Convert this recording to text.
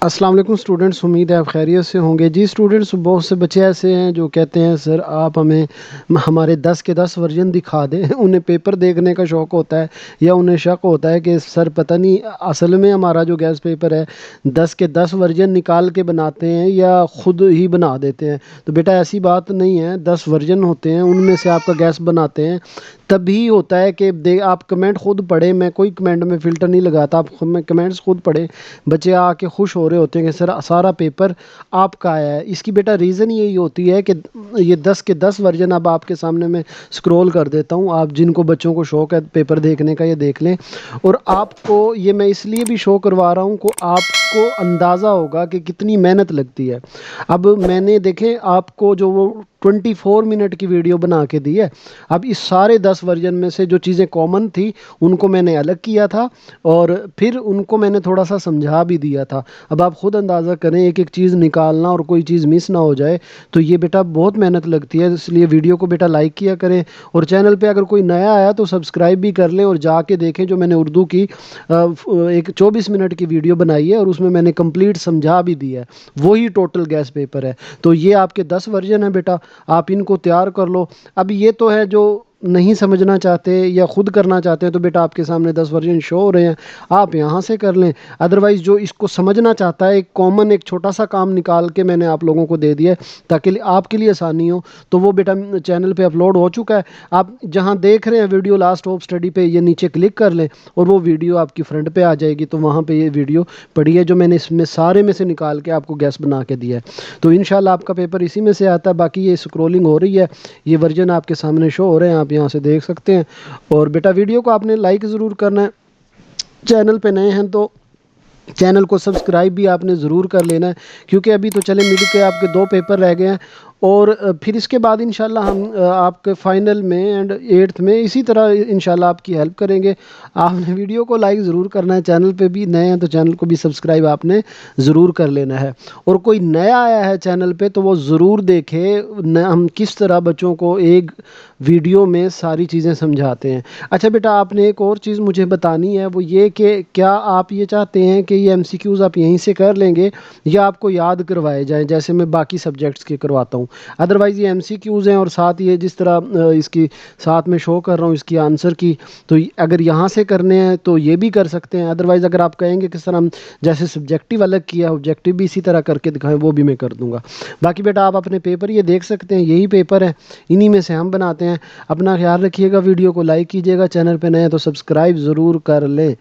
अस्सलाम वालेकुम स्टूडेंट्स, उम्मीद है आप खैरियत से होंगे। जी स्टूडेंट्स, बहुत से बच्चे ऐसे हैं जो कहते हैं सर आप हमें हमारे 10 के 10 वर्जन दिखा दें। उन्हें पेपर देखने का शौक़ होता है या उन्हें शक होता है कि सर पता नहीं असल में हमारा जो गैस पेपर है 10 के 10 वर्जन निकाल के बनाते हैं या ख़ुद ही बना देते हैं। तो बेटा ऐसी बात नहीं है, 10 वर्जन होते हैं, उनमें से आपका गैस बनाते हैं। तभी होता है कि आप कमेंट खुद पढ़ें, मैं कोई कमेंट में फ़िल्टर नहीं लगाता, आप कमेंट्स खुद पढ़ें। बच्चे आके खुश हो रहे होते हैं कि सर सारा पेपर आपका आया है। इसकी बेटा रीज़न यही होती है कि ये 10 के 10 वर्जन अब आपके सामने मैं स्क्रॉल कर देता हूँ। आप जिनको बच्चों को शौक़ है पेपर देखने का, ये देख लें। और आपको ये मैं इसलिए भी शो करवा रहा हूँ को आपको अंदाज़ा होगा कि कितनी मेहनत लगती है। अब मैंने देखें आपको जो वो 24 मिनट की वीडियो बना के दी है। अब इस सारे 10 वर्जन में से जो चीज़ें कॉमन थी उनको मैंने अलग किया था और फिर उनको मैंने थोड़ा सा समझा भी दिया था। अब आप ख़ुद अंदाज़ा करें, एक एक चीज़ निकालना और कोई चीज़ मिस ना हो जाए तो ये बेटा बहुत मेहनत लगती है। इसलिए वीडियो को बेटा लाइक किया करें और चैनल पे अगर कोई नया आया तो सब्सक्राइब भी कर लें और जाके देखें जो मैंने उर्दू की एक 24 मिनट की वीडियो बनाई है और उसमें मैंने कंप्लीट समझा भी दिया है। वही टोटल गैस पेपर है। तो ये आपके 10 वर्जन है बेटा, आप इनको तैयार कर लो। अब ये तो है जो नहीं समझना चाहते या ख़ुद करना चाहते हैं तो बेटा आपके सामने 10 वर्जन शो हो रहे हैं, आप यहाँ से कर लें। अदरवाइज़ जो इसको समझना चाहता है, एक कॉमन एक छोटा सा काम निकाल के मैंने आप लोगों को दे दिया है ताकि आपके लिए आसानी हो। तो वो बेटा चैनल पे अपलोड हो चुका है। आप जहाँ देख रहे हैं वीडियो लास्ट ऑफ स्टडी पे, ये नीचे क्लिक कर लें और वो वीडियो आपकी फ्रंट पे आ जाएगी। तो वहाँ पे ये वीडियो पड़ी है जो मैंने इसमें सारे में से निकाल के आपको गैस बना के दिया है। तो इंशाल्लाह आपका पेपर इसी में से आता है। बाकी ये स्क्रोलिंग हो रही है, ये वर्जन आपके सामने शो हो रहे हैं, आप यहाँ से देख सकते हैं। और बेटा वीडियो को आपने लाइक ज़रूर करना है। चैनल पे नए हैं तो चैनल को सब्सक्राइब भी आपने ज़रूर कर लेना है, क्योंकि अभी तो चले मिल के आपके 2 पेपर रह गए हैं और फिर इसके बाद इंशाल्लाह हम आपके फाइनल में एंड 8th में इसी तरह इंशाल्लाह आपकी हेल्प करेंगे। आपने वीडियो को लाइक ज़रूर करना है, चैनल पे भी नए हैं तो चैनल को भी सब्सक्राइब आपने ज़रूर कर लेना है। और कोई नया आया है चैनल पे तो वो ज़रूर देखे हम किस तरह बच्चों को एक वीडियो में सारी चीज़ें समझाते हैं। अच्छा बेटा, आपने एक और चीज़ मुझे बतानी है, वो ये कि क्या आप ये चाहते हैं कि ये MCQs आप यहीं से कर लेंगे या आपको याद करवाए जाएँ जैसे मैं बाकी सब्जेक्ट्स के करवाता हूँ। अदरवाइज़ ये MCQs हैं और साथ ये जिस तरह इसकी साथ में शो कर रहा हूँ इसकी आंसर की, तो अगर यहाँ से करने हैं तो ये भी कर सकते हैं। अदरवाइज़ अगर आप कहेंगे किस तरह हम जैसे सब्जेक्टिव अलग किया, ऑब्जेक्टिव भी इसी तरह करके दिखाएं, वो भी मैं कर दूँगा। बाकी बेटा आप अपने पेपर ये देख सकते हैं, यही पेपर है, इन्हीं में से हम बनाते हैं। अपना ख्याल रखिएगा, वीडियो को लाइक कीजिएगा, चैनल पे नए हैं तो सब्सक्राइब ज़रूर कर लें।